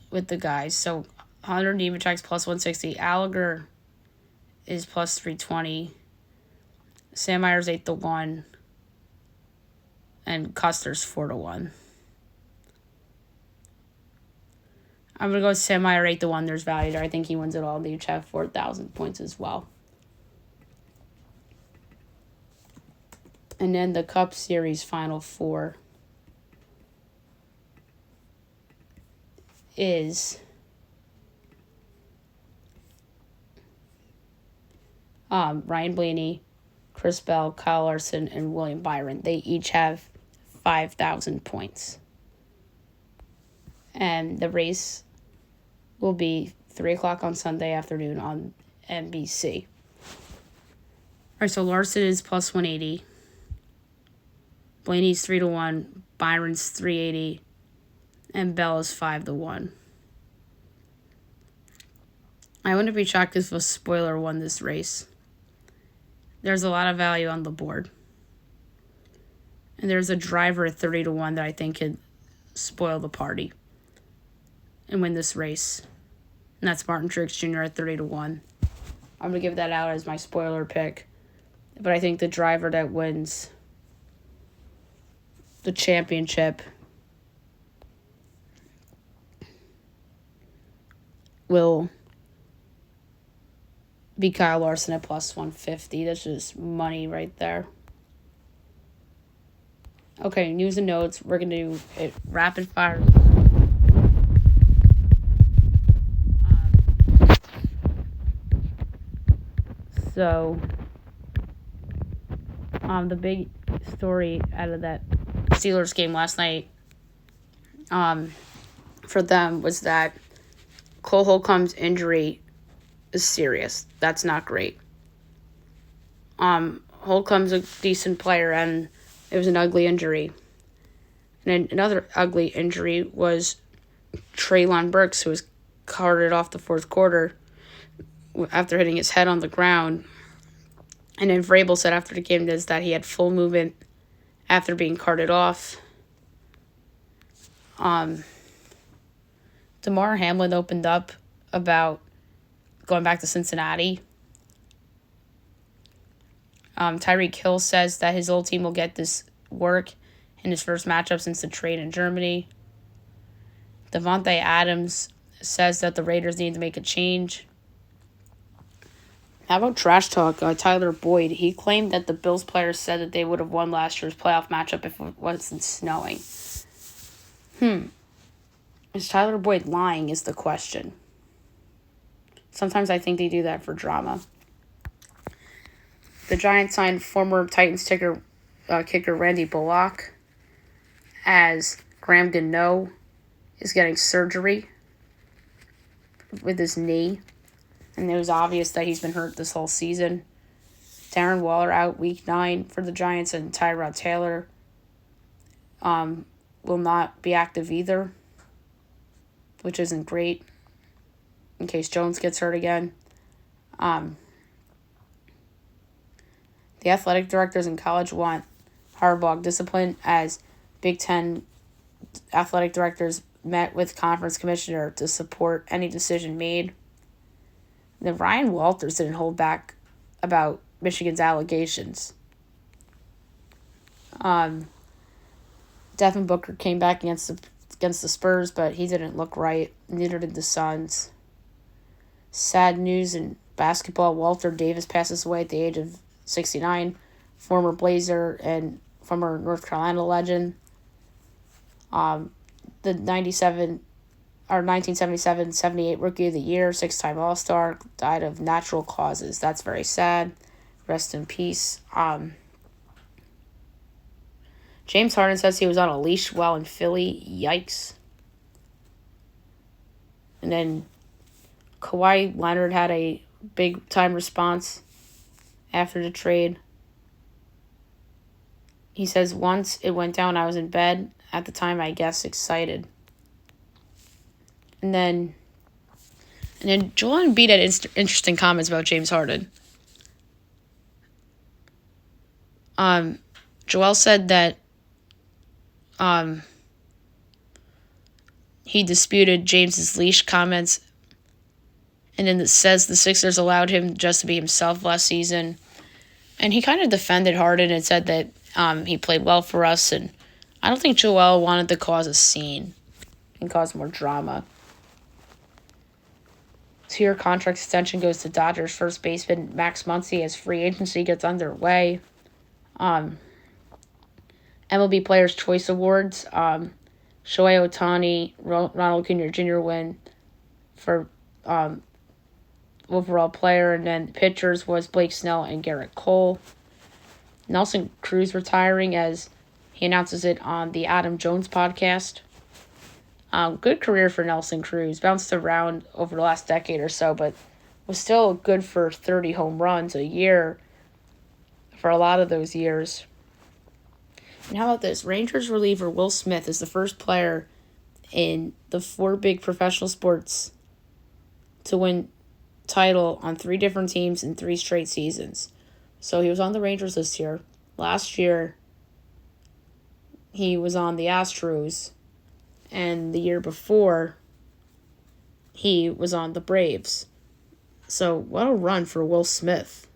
with the guys, so Hunter Nemechek's plus 160, Allgaier is plus 320, Sam Mayer's 8-1, and Custer's 4-1. I'm going to go with Sam Mayer 8-1. There's value there. I think he wins it all. They each have 4,000 points as well. And then the Cup Series Final Four is Ryan Blaney, Chris Bell, Kyle Larson, and William Byron. They each have 5,000 points. And the race will be 3 o'clock on Sunday afternoon on NBC. All right, so Larson is plus 180. Blaney's 3-1. Byron's 380. And Bell is 5-1. I wouldn't be shocked if a spoiler won this race. There's a lot of value on the board. And there's a driver at 30-1 that I think could spoil the party and win this race. And that's Martin Truex Jr. at 30-1. I'm going to give that out as my spoiler pick. But I think the driver that wins the championship will be Kyle Larson at plus 150. That's just money right there. Okay, news and notes. We're going to do it rapid fire. So, the big story out of that Steelers game last night, for them was that Cole Holcomb's injury is serious. That's not great. Holcomb's a decent player, and it was an ugly injury. And then another ugly injury was Treylon Burks, who was carted off the fourth quarter after hitting his head on the ground. And then Vrabel said after the game that he had full movement after being carted off. Damar Hamlin opened up about going back to Cincinnati. Tyreek Hill says that his old team will get this work in his first matchup since the trade in Germany. Devontae Adams says that the Raiders need to make a change. How about trash talk? Tyler Boyd, he claimed that the Bills players said that they would have won last year's playoff matchup if it wasn't snowing. Is Tyler Boyd lying is the question. Sometimes I think they do that for drama. The Giants signed former Titans kicker Randy Bullock, as Graham Gano is getting surgery with his knee. And it was obvious that he's been hurt this whole season. Darren Waller out week 9 for the Giants, and Tyrod Taylor will not be active either, which isn't great in case Jones gets hurt again. The athletic directors in college want Harbaugh disciplined as Big Ten athletic directors met with conference commissioner to support any decision made. Then Ryan Walters didn't hold back about Michigan's allegations. Devin Booker came back against the Spurs, but he didn't look right. Neither did the Suns. Sad news in basketball. Walter Davis passes away at the age of 69. Former Blazer and former North Carolina legend. The 1977-78 Rookie of the Year, 6-time All-Star, died of natural causes. That's very sad. Rest in peace. James Harden says he was on a leash while in Philly. Yikes. And then Kawhi Leonard had a big-time response after the trade. He says, once it went down, I was in bed. At the time, I guess, excited. And then Joel Embiid had interesting comments about James Harden. Joel said that he disputed James's leash comments, and then it says the Sixers allowed him just to be himself last season. And he kind of defended Harden and said that he played well for us, and I don't think Joel wanted to cause a scene and cause more drama. 2-year contract extension goes to Dodgers first baseman Max Muncy as free agency gets underway. MLB Players' Choice Awards. Shohei Ohtani, Ronald Jr. Jr. win for overall player, and then pitchers was Blake Snell and Garrett Cole. Nelson Cruz retiring as he announces it on the Adam Jones podcast. Good career for Nelson Cruz. Bounced around over the last decade or so, but was still good for 30 home runs a year for a lot of those years. And how about this? Rangers reliever Will Smith is the first player in the 4 big professional sports to win title on 3 different teams in 3 straight seasons. So he was on the Rangers this year. Last year, he was on the Astros. And the year before, he was on the Braves. So what a run for Will Smith.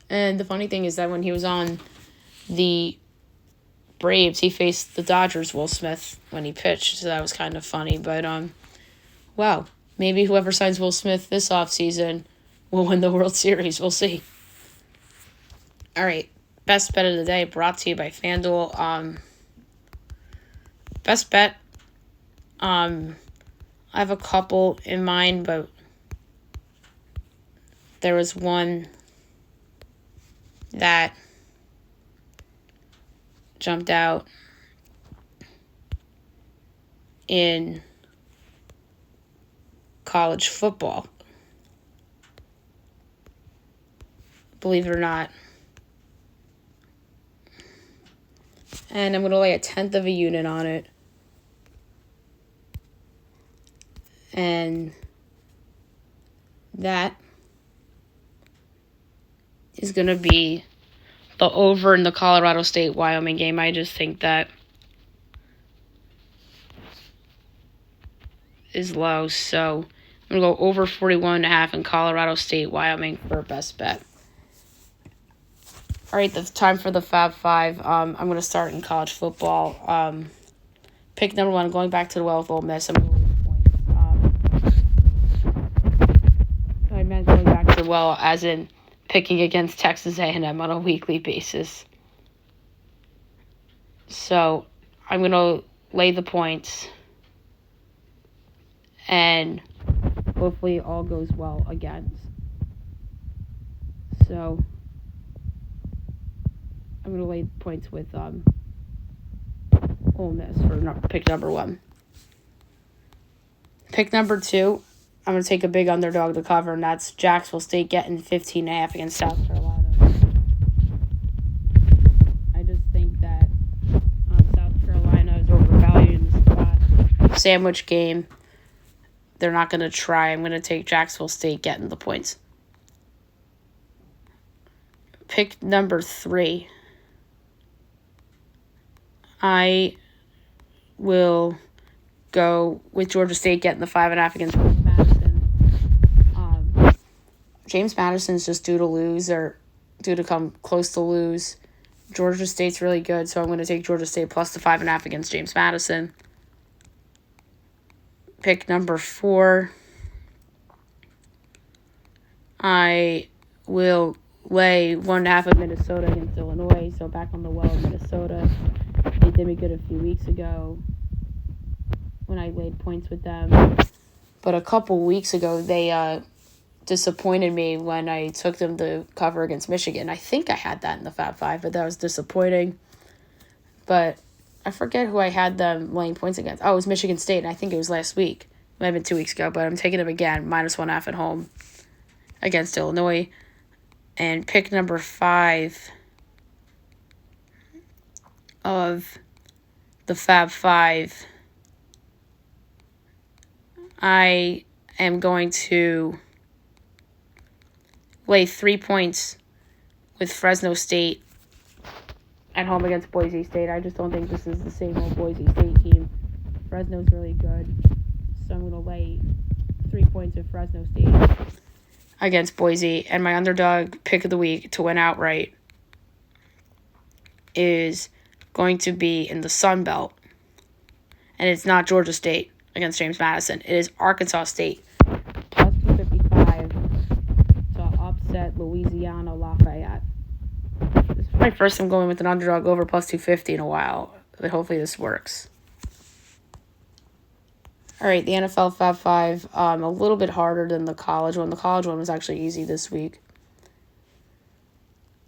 And the funny thing is that when he was on the Braves, he faced the Dodgers' Will Smith when he pitched. So that was kind of funny. But, wow. Maybe whoever signs Will Smith this offseason will win the World Series. We'll see. All right. Best bet of the day brought to you by FanDuel. Best bet. I have a couple in mind, but there was one that jumped out in college football. Believe it or not. And I'm going to lay a 1/10 of a unit on it. And that is going to be the over in the Colorado State-Wyoming game. I just think that is low. So I'm going to go over 41.5 in Colorado State-Wyoming for best bet. All right, the time for the Fab Five. I'm going to start in college football. Pick number 1, going back to the well with Ole Miss. I'm going to leave the points. I meant going back to the well as in picking against Texas A&M on a weekly basis. So I'm going to lay the points. And hopefully all goes well again. So I'm going to lay points with Ole Miss for pick number 1. Pick number 2, I'm going to take a big underdog to cover, and that's Jacksonville State getting 15.5 against South Carolina. sandwich game. They're not going to try. I'm going to take Jacksonville State getting the points. Pick number 3. I will go with Georgia State getting the 5.5 against James Madison. James Madison's just due to lose or due to come close to lose. Georgia State's really good, so I'm going to take Georgia State plus the 5.5 against James Madison. Pick number 4. I will lay 1.5 of Minnesota against Illinois, so back on the well of Minnesota. They did me good a few weeks ago when I laid points with them. But a couple weeks ago, they disappointed me when I took them to cover against Michigan. I think I had that in the Fab 5, but that was disappointing. But I forget who I had them laying points against. Oh, it was Michigan State, and I think it was last week. It might have been 2 weeks ago, but I'm taking them again, minus 1.5 at home against Illinois. And pick number 5 of the Fab 5. I am going to lay 3 points with Fresno State at home against Boise State. I just don't think this is the same old Boise State team. Fresno's really good, so I'm going to lay 3 points with Fresno State against Boise. And my underdog pick of the week to win outright is going to be in the Sun Belt. And it's not Georgia State against James Madison. It is Arkansas State plus 255 to upset Louisiana Lafayette. This is my first time going with an underdog over plus 250 in a while, but hopefully this works. All right, the NFL Fab 5, a little bit harder than the college one. The college one was actually easy this week.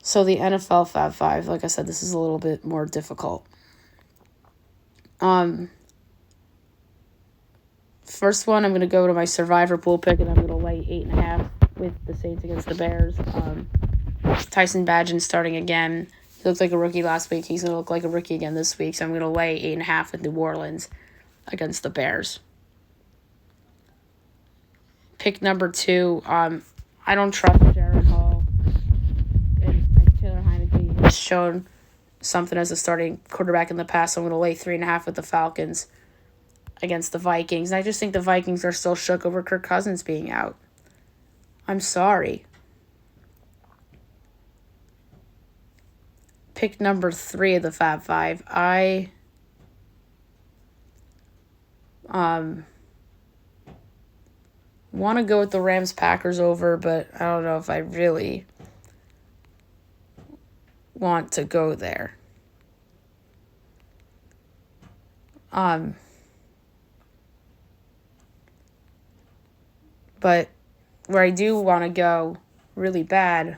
So the NFL Fab 5, like I said, this is a little bit more difficult. First one, I'm going to go to my Survivor pool pick, and I'm going to lay 8.5 with the Saints against the Bears. Tyson Bagent starting again. He looked like a rookie last week. He's going to look like a rookie again this week, so I'm going to lay 8.5 with New Orleans against the Bears. Pick number 2, I don't trust Jared Hall. And Taylor Heineke has shown something as a starting quarterback in the past, so I'm going to lay 3.5 with the Falcons against the Vikings. And I just think the Vikings are still shook over Kirk Cousins being out. I'm sorry. Pick number 3 of the Fab 5. I want to go with the Rams-Packers over, but I don't know if I really want to go there. But where I do want to go really bad,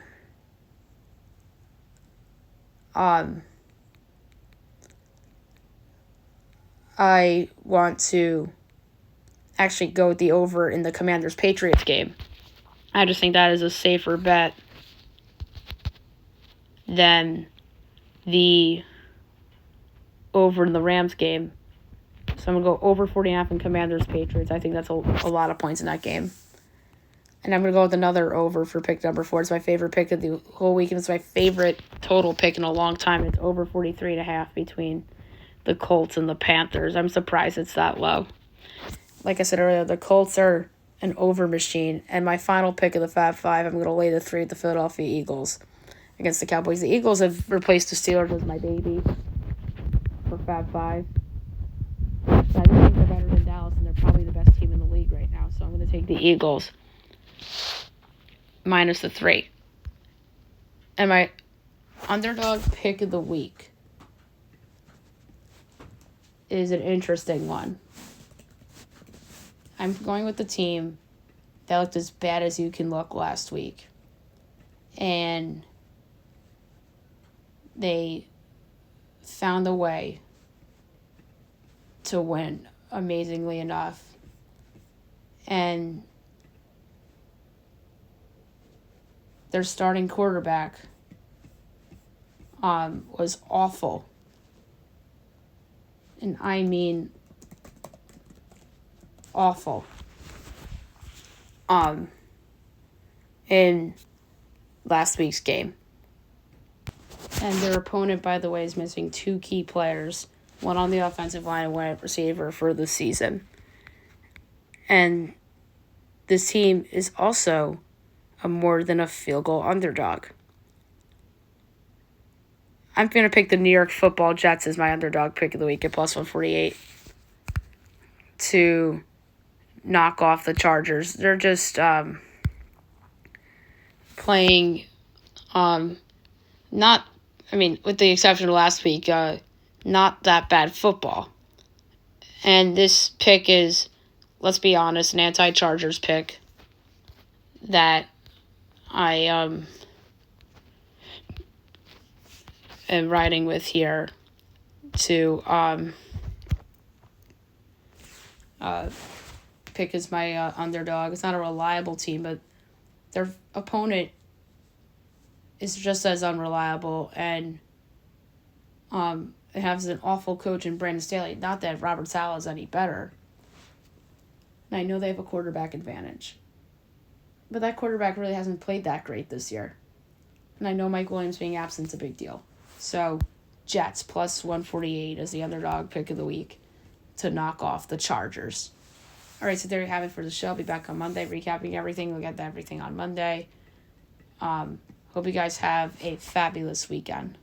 I want to actually go with the over in the Commanders-Patriots game. I just think that is a safer bet than the over in the Rams game. So I'm going to go over 40.5 in Commanders-Patriots. I think that's a lot of points in that game. And I'm going to go with another over for pick number 4. It's my favorite pick of the whole week, and it's my favorite total pick in a long time. It's over 43.5 between the Colts and the Panthers. I'm surprised it's that low. Like I said earlier, the Colts are an over machine. And my final pick of the Fab 5, I'm going to lay the 3 with the Philadelphia Eagles against the Cowboys. The Eagles have replaced the Steelers as my baby for Fab 5. So I just think they're better than Dallas, and they're probably the best team in the league right now. So I'm going to take the Eagles minus the 3. And my underdog pick of the week is an interesting one. I'm going with the team that looked as bad as you can look last week. And they found a way to win, amazingly enough. And their starting quarterback was awful. And I mean awful. In last week's game. And their opponent, by the way, is missing 2 key players, one on the offensive line and one receiver for the season. And this team is also a more than a field goal underdog. I'm going to pick the New York Football Jets as my underdog pick of the week at plus 148 to knock off the Chargers. They're just playing with the exception of last week, not that bad football. And this pick is, let's be honest, an anti-Chargers pick that I am riding with here to pick as my underdog. It's not a reliable team, but their opponent is just as unreliable, and it has an awful coach in Brandon Staley. Not that Robert Saleh is any better. And I know they have a quarterback advantage. But that quarterback really hasn't played that great this year. And I know Mike Williams being absent is a big deal. So, Jets plus 148 as the underdog pick of the week to knock off the Chargers. All right, so there you have it for the show. I'll be back on Monday recapping everything. We'll get to everything on Monday. Hope you guys have a fabulous weekend.